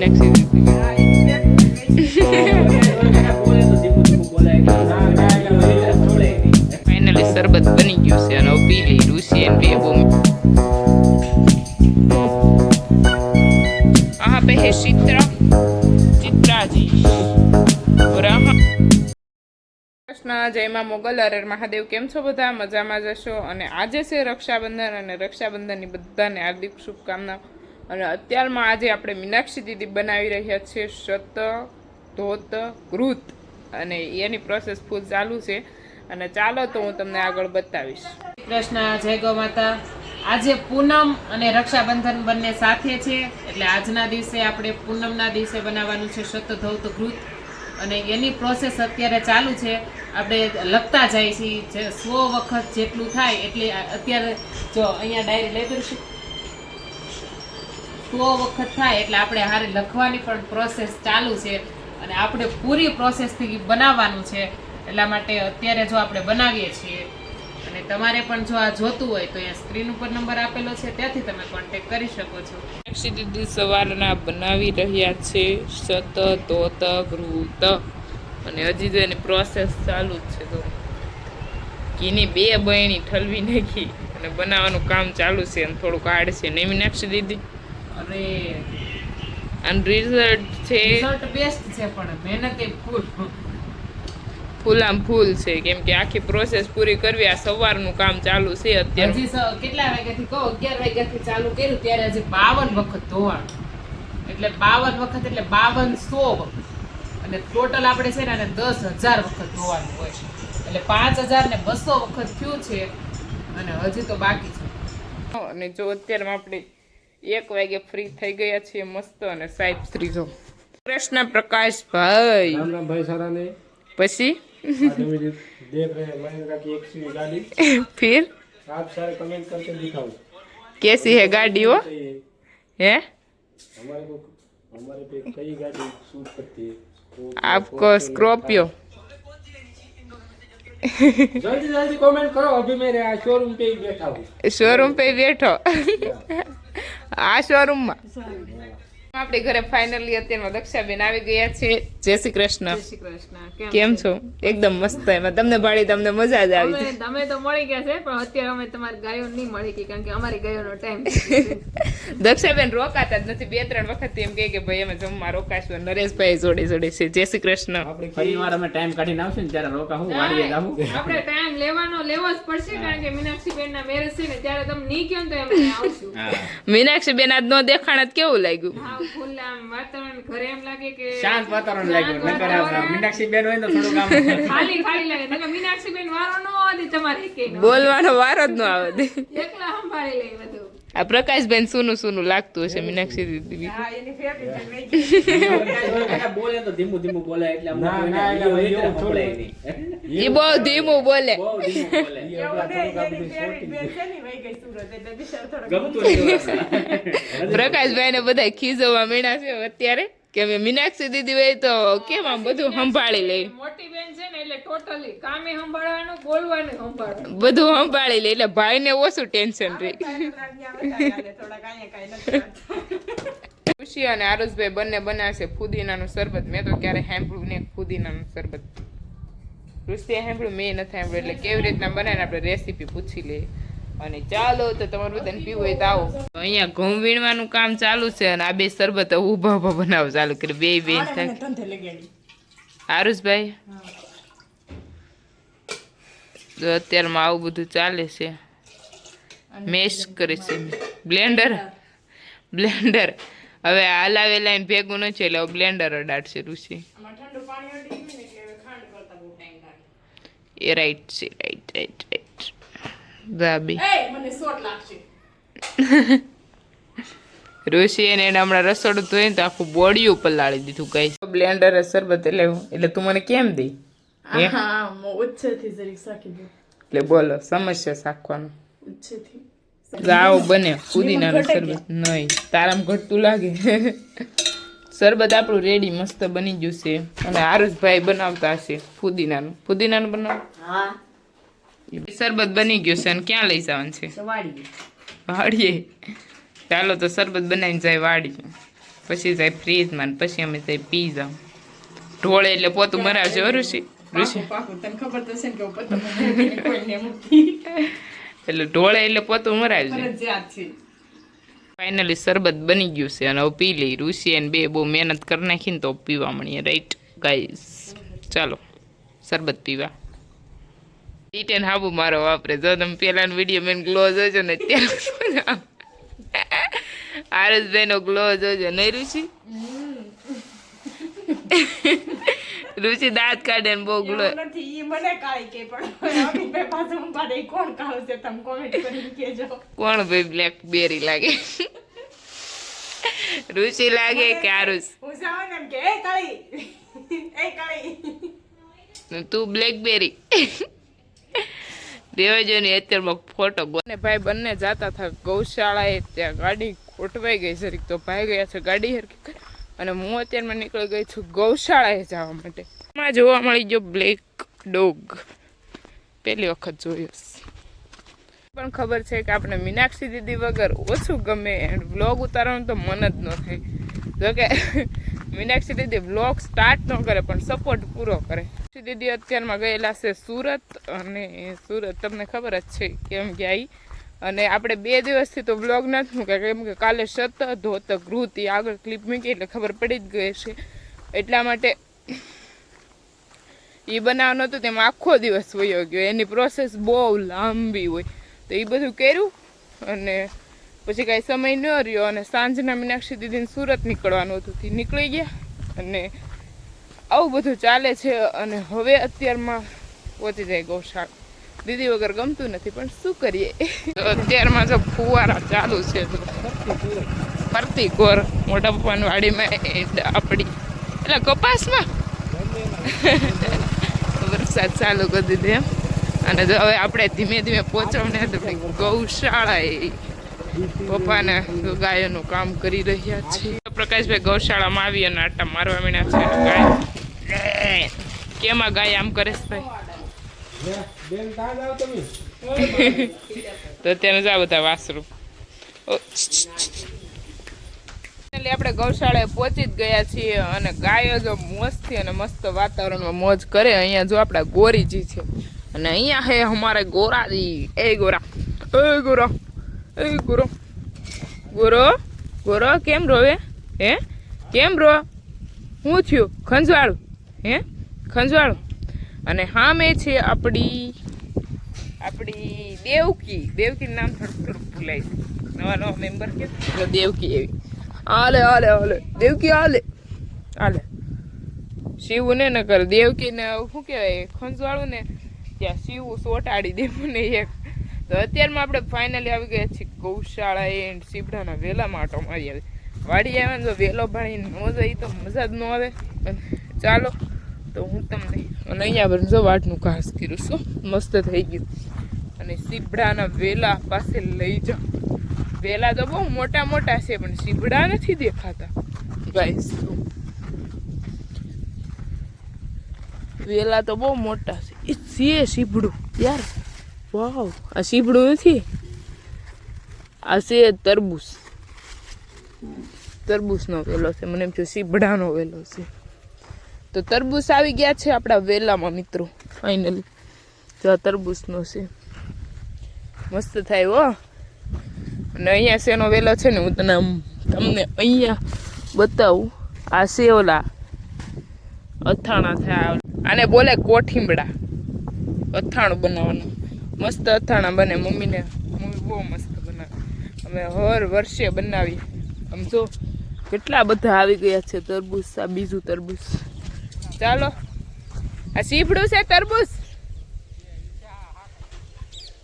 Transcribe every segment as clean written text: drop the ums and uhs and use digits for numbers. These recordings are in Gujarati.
મીનાક્ષી ફાઇનલી શરબત બની ગયું છે અને પી લઈ ઋષિ એમ બે બહુ આ पे है चित्राजी કૃષ્ણ જય માં મોગલ હર મહાદેવ. કેમ છો બધા? મજામાં જશો. અને આજે છે રક્ષાબંધન અને રક્ષાબંધનની બધાને હાર્દિક શુભકામનાઓ. અને અત્યારમાં આજે આપણે મીનાક્ષી દીદી બનાવી રહ્યા છીએ શત ધોત ઘૃત અને એની પ્રોસેસ ફૂલ ચાલુ છે. અને ચાલો તો હું તમને આગળ બતાવીશ. કૃષ્ણ જય ગૌ માતા. આજે પૂનમ અને રક્ષાબંધન બંને સાથે છે એટલે આજના દિવસે આપણે પૂનમના દિવસે બનાવવાનું છે શત ધોત ઘૃત અને એની પ્રોસેસ અત્યારે ચાલુ છે. આપણે લખતા જાય છીએ 100 વખત જેટલું થાય એટલે અત્યારે જો અહીંયા ડાયરી લઈ દઈશું 100 વખત થાય એટલે આપણે હારે લખવાની પણ પ્રોસેસ ચાલુ છે અને આપણે પૂરી પ્રોસેસથી બનાવવાનું છે. એટલા માટે અત્યારે જો આપણે બનાવીએ છીએ અને તમારે પણ જો આ જોતું હોય તો અહીંયા સ્ક્રીન ઉપર નંબર આપેલો છે ત્યાંથી તમે કોન્ટેક્ટ કરી શકો છો. મીનાક્ષી દીદી સવારના બનાવી રહ્યા છે શત ધોત ઘૃત અને હજી તો એની પ્રોસેસ ચાલુ જ છે. તો ઘીની 2 બરણી ઠલવી નાખી અને બનાવવાનું કામ ચાલુ છે અને થોડુંક હાર્ડ છે નહીં મીનાક્ષી દીદી? અરે અને રિઝલ્ટ છે રિઝલ્ટ બેસ્ટ છે પણ મહેનત એ ફૂલામ ફૂલ છે કેમ કે આખી પ્રોસેસ પૂરી કરવી. આ સવારનું કામ ચાલુ છે અત્યારે. હજી કેટલા વાગ્યાથી કહો 11 વાગ્યાથી ચાલુ કર્યું ત્યારે હજી 52 વખત ધોવાનું એટલે 52 વખત એટલે 5200 વખત અને ટોટલ આપણે છે ને 10,000 વખત ધોવાનું હોય એટલે 5,200 વખત થયું છે અને હજી તો બાકી છે. અને જો અત્યારમાં આપણે 1 વાગે ફ્રી થઈ ગયા છીએ મસ્ત. અને સાહેબ શ્રી જો કૃષ્ણ પ્રકાશભાઈ राम राम भाई सारा ने પછી आज हम देख रहे हैं महिंद्रा की एक्सवी गाड़ी. फिर आप सारे कमेंट करके दिखाओ कैसी है गाड़ी वो है? हमारे पे कई गाड़ी शूट करती है. आपको स्कॉर्पियो जल्दी जल्दी कमेंट करो. अभी मेरे शोरूम पे ही बैठा हूँ. શોરૂમ पे બેઠો આ શોરૂમ માં આપણે ઘરે ફાઇનલી અત્યારમાં દક્ષાબેન આવી ગયા છે. જય શ્રી કૃષ્ણ. શ્રી કૃષ્ણ કેમ છો? એકદમ મસ્ત. એમાં તમને ભાડી તમને મજા જ આવી છે. તમે તો મળી ગયા છે પણ અત્યારે અમે તમારી ગાયો નહીં મળી ગઈ કારણ કે અમારી ગાયોનો ટાઈમ દક્ષાબેન રોકાતા જ નથી. 2-3 વખત એમ કહે કે ભાઈ અમે જમવા રોકાશું. નરેશભાઈ જોડે જોડે છે. જય શ્રી કૃષ્ણ. આપણે ફરીવાર અમે ટાઈમ કાઢીને આવશું ને ત્યારે રોકાવું વાડીએ જાવું. આપણે ટાઈમ લેવો જ પડશે કારણ કે મીનાક્ષીબેન ના મેરેજ છે ને ત્યારે તમે નહીં કહો તો અમે આવશું. મીનાક્ષી બેન આજ નો દેખાણ કેવું લાગ્યું? હા ફૂલ આમ વાતાવરણ ઘરે એમ લાગે કે શાંત વાતાવરણ લાગ્યું. નકર આ મીનાક્ષી બેન હોય તો થોડુંક આમ ખાલી ખાલી લાગે નકર મીનાક્ષીબેન વારો ન આવે તમારે કે બોલવાનો વારો જ ન આવે. એકલા સંભાળી લે બધું. આ પ્રકાશબેન સુનું સુનું લાગતું હશે મીનાક્ષી દીદી. હા એની ફેવરિટ બોલે તો ધીમું ધીમું બોલે એટલે અમને ના, ના, કોઈને એવું એટલે થોડું. સંભળાય નહીં. ઈ બહુ ધીમું બોલે. બહુ ધીમું બોલે. ये अपना थोड़ा सा भी शॉर्टिंग ગમતું નહીં. પ્રકાશભાઈ ને બધા ખીજવા મીણા છે અત્યારે કે અમે મીનાક્ષી દીદી હોય તો કેમ આમ બધું સંભાળી લે. મોટી બેન છે ને એટલે ટોટલી કામે સંભાળવાનું બોલવાનું સંભાળવાનું બધું સંભાળી લે એટલે ભાઈ ને ઓછું ટેન્શન રહે. ખુશી અને આરુષભાઈ બંને બનાવશે ફુદીનાનું શરબત. મેં તો ક્યારે સાંભળ્યું ને ફુદીનાનું શરબત. ઋષિએ સાંભળ્યું, મેં નથી સાંભળ્યું. એટલે કેવી રીતના બનાવીને આપણે રેસીપી પૂછી લઈએ. અને ચાલો તો તમારું બધાને પીવું હોય તો આવો. અહીંયા ઘઉં વીણવાનું કામ ચાલુ છે અને આ બે શરબત ઊભા ઊભા બનાવ ચાલુ કરી. બે બેન આરુષભાઈ તો અત્યારમાં આવું બધું ચાલે છે. મેશ કરે છે બ્લેન્ડર હવે હલાવે લાઈન ભેગું નથી એટલે બ્લેન્ડર અડાડશે ઋષિ. એ રાઈટ છે. રાઈટ દાબી ઋષિ એને હમણાં રસોડું ધોઈને તો આખું બોડી ઉપર લાળી દીધું. કઈ બ્લેન્ડર શરબત એટલે તું મને કેમ દે? એટલે બોલો સમસ્યા શાખવાનું આવો બને ફુદીનાનું શરબત. નહીં તારામ ઘટતું લાગે. શરબત આપણું રેડી મસ્ત બની ગયું છે અને આરુષભાઈ બનાવતા હશે ફુદીનાનું બનાવ. શરબત બની ગયું છે અને ક્યાં લઈ જવાનું છે? વાડીએ. ચાલો તો શરબત બનાવીને જાય વાડી. પછી જાય ફ્રીજમાં ને પછી અમે જાય પી જાવ ઢોળે એટલે પોતું મરાવજો ઋષિ ઋષિ એટલે ઢોળે એટલે પોતું મરાવજો ફાઇનલી શરબત બની ગયું છે અને હવે પી લઈ ઋષિ અને બે બહુ મહેનત કરી નાખીને તો પીવા મળીએ રાઈટ ગાઈસ ચાલો શરબત પીવા ઈટેન હાબુ મારો વાપરે જો તમે પેલાનો વિડીયો મેં ગ્લો જોજો ને અત્યારે આરસભાઈ નો ગ્લો જોજો નહીં ઋષિ ઋષિ દાંત કાઢે ને બહુ ગ્લો કોણ ભાઈ બ્લેકબેરી લાગે ઋષિ લાગે કે આરુષ તું બ્લેકબેરી દેવાજોની અત્યારમાં ફોટો બોને ભાઈ બંને જાતા હતા ગૌશાળાએ ત્યાં ગાડી ખોટવાઈ ગઈ જરીક તો ભાઈ ગયા છે ગાડી હરકી અને હું અત્યારમાં નીકળી ગઈ છું ગૌશાળાએ જવા માટે એમાં જોવા મળી ગયો બ્લેક ડોગ પહેલી વખત જોયો પણ ખબર છે કે આપણે મીનાક્ષી દીદી વગર ઓછું ગમે વ્લોગ ઉતારવાનું તો મન જ ન થાય જોકે મીનાક્ષી દીદી વ્લોગ સ્ટાર્ટ ન કરે પણ સપોર્ટ પૂરો કરે દીદી અત્યારમાં ગયેલા છે સુરત અને સુરત તમને ખબર જ છે કેમ ગયા અને આપણે 2 દિવસથી તો વ્લોગ નથી મૂક્યા કેમ કે કાલે સતત ધોત ગૃહથી આગળ ક્લિપ મૂકી એટલે ખબર પડી જ ગઈ છે એટલા માટે એ બનાવવાનું હતું તેમાં આખો દિવસ વયો ગયો એની પ્રોસેસ બહુ લાંબી હોય તો એ બધું કર્યું અને પછી કાંઈ સમય ન રહ્યો અને સાંજના મીનાક્ષી દીદીને સુરત નીકળવાનું હતું તે નીકળી ગયા અને આવું બધું ચાલે છે અને હવે અત્યારમાં પહોંચી જાય ગૌશાળા દીદી વગર ગમતું નથી પણ શું કરીએ અત્યારમાં જો ફુવારા ચાલુ છે ફરતી કોર મોટા પપ્પાની વાડીમાં આપણી એટલે કપાસમાં વરસાદ ચાલુ કરી દીધી એમ અને જો હવે આપણે ધીમે ધીમે પહોંચવને ગૌશાળાએ પપ્પાને ગાયોનું કામ કરી રહ્યા છીએ પ્રકાશભાઈ ગૌશાળામાં આવી અને આટા મારવા મીણ્યા છે ગાય કેમાં ગાય આમ કરે છે ભાઈ તો અત્યારે જા બધા વાસરું આપણે ગૌશાળાએ પહોંચી જ ગયા છીએ અને ગાયો જો મસ્તથી અને મસ્ત વાતાવરણમાં મોજ કરે અહીંયા જો આપણા ગોરીજી છે અને અહીંયા હે અમારે ગોરાજી એ ગોરા એ ગોરા એ ગોરો ગોરો ગોરો કેમ રોવે હે કેમ રો શું થયું ખંજવાળું હે ખંજવાળું અને હા મેં છે આપણી દેવકી નામ થોડું ભૂલાય છે નવા મેમ્બર કે દેવકી એવી હાલે હાલે હાલે દેવકી હાલે હાલે શિવું ને ન કર દેવકીને શું કહેવાય ખંજવાળું ને ત્યાં શિવું સોટાડી દેવું ને એક તો અત્યારમાં આપણે ફાઇનલી આવી ગયા છીએ ગૌશાળાએ સીબડાના વેલામાં આટો મારી આવે વાડી આવે ને તો વેલો ભાણીને ન જાય તો મજા જ ન આવે ચાલો તો હું તમને અને અહીંયા પણ જો વાટનું ઘાસ કર્યું છું મસ્ત થઈ ગયું અને સીબડાના વેલા પાસે લઈ જાઓ વેલા તો બહુ મોટા મોટા છે પણ સીબડા નથી દેખાતા ગાઈસ વેલા તો બહુ મોટા છે એ છે સીબડું યાર વાવ આ સીબડું નથી આ છે તરબૂચનો વેલો છે મને એમ થયું સીબડાનો વેલો છે તો તરબૂચ આવી ગયા છે આપણા વેલામાં મિત્રો ફાઇનલી જો તરબૂચનો છે મસ્ત થાય હો અને અહીંયા શેનો વેલો છે ને હું તમને અહીંયા બતાવું આ છે ઓલા અથાણા થયા આને બોલે કોઠીંબડા અથાણું બનાવવાનું મસ્ત અથાણા બને મમ્મી બહુ મસ્ત બનાવે અમે હર વર્ષે બનાવીએ આમ જો કેટલા બધા આવી ગયા છે તરબૂચ આ બીજું તરબૂચ ચાલો આ સીફડું છે તરબૂચ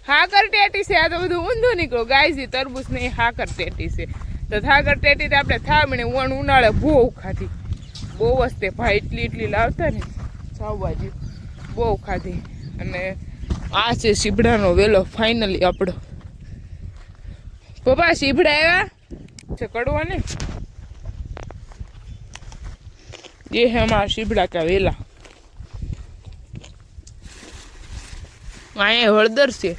હાકર ટેટી છે આ તો બધું ઊંધું નીકળો ગાયજી તરબૂચ નહીં હાકર ટેટી છે તો હાકર ટેટી તો આપણે થામણે ઉનાળે બહુ ખાધી બહુ વસ્તે ભાઈ એટલી લાવતા ને શાકભાજી બહુ ખાધી અને આ છે સીબડાનો વેલો ફાઇનલી આપણો પપ્પા સીબડા આવ્યા છે કડવા ને ये है हमारा शिबड़ा का वेला અહીંયા હળદર છે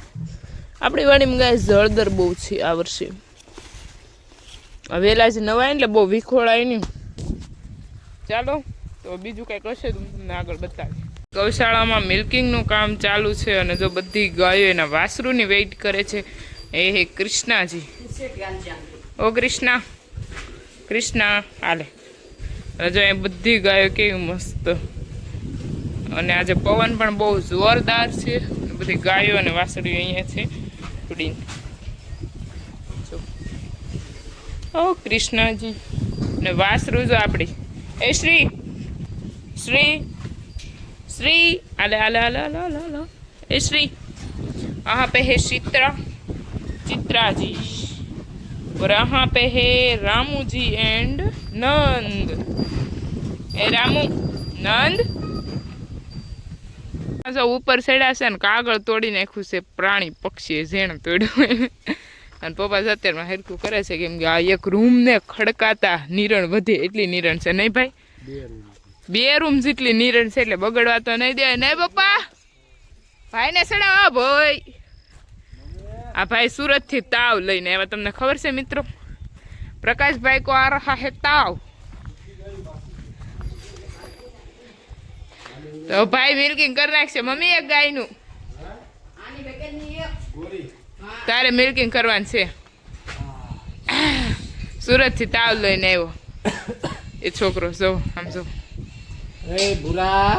આપણી વાડીમાં ગાય હળદર બહુ છે આ વર્ષે વેલા જ નવાય એટલે બહુ વિખોળાય નહીં. ચાલો તો બીજું કંઈક હશે તો હું તમને આગળ બતાવીશ. ગૌશાળામાં મિલ્કિંગનું કામ ચાલુ છે અને જો બધી ગાયો એના વાસરુની વેઇટ કરે છે. એ હે કૃષ્ણાજી. ઓ કૃષ્ણા, કૃષ્ણા હાલે. જો એ બધી ગાયો કેવી મસ્ત, અને આજે પવન પણ બહુ જોરદાર છે. બધી ગાયો અને વાસળીઓ અહીંયા છે ઉડીને. ઓ કૃષ્ણજી ને વાસરું જો આપણી. એ શ્રી શ્રી શ્રી આલે આલે આલે આલે આલે આલે. એ શ્રી यहाँ पे है चित्रा जी और यहाँ पे है रामू जी एंड नंद. ए रामू नंद ઉપર ચડ્યા છે ને કાગળ તોડી નાખ્યું છે. પ્રાણી પક્ષી ઝેણ તોડ્યું. અને પપ્પા અત્યારમાં હરખું કરે છે કેમ કે આ એક રૂમ ને ખડકાતા નિરણ વધે એટલી નિરણ છે. નહીં ભાઈ, 2 રૂમ જેટલી નિરણ છે એટલે બગડવા તો નહીં દે. નહીં પપ્પા, ભાઈ ને સડાવો ભાઈ. આ ભાઈ સુરત થી તાવ લઈને આવ્યા. તમને ખબર છે મિત્રો, પ્રકાશભાઈ કો આ રહા હે તાવ. તો ભાઈ મિલ્કિંગ કરી નાખશે. મમ્મી એક ગાયનું તારે મિલ્કિંગ કરવાનું છે. સુરત થી તાવ લઈને આવ્યો એ છોકરો. જો આમ જો. એ ભૂરા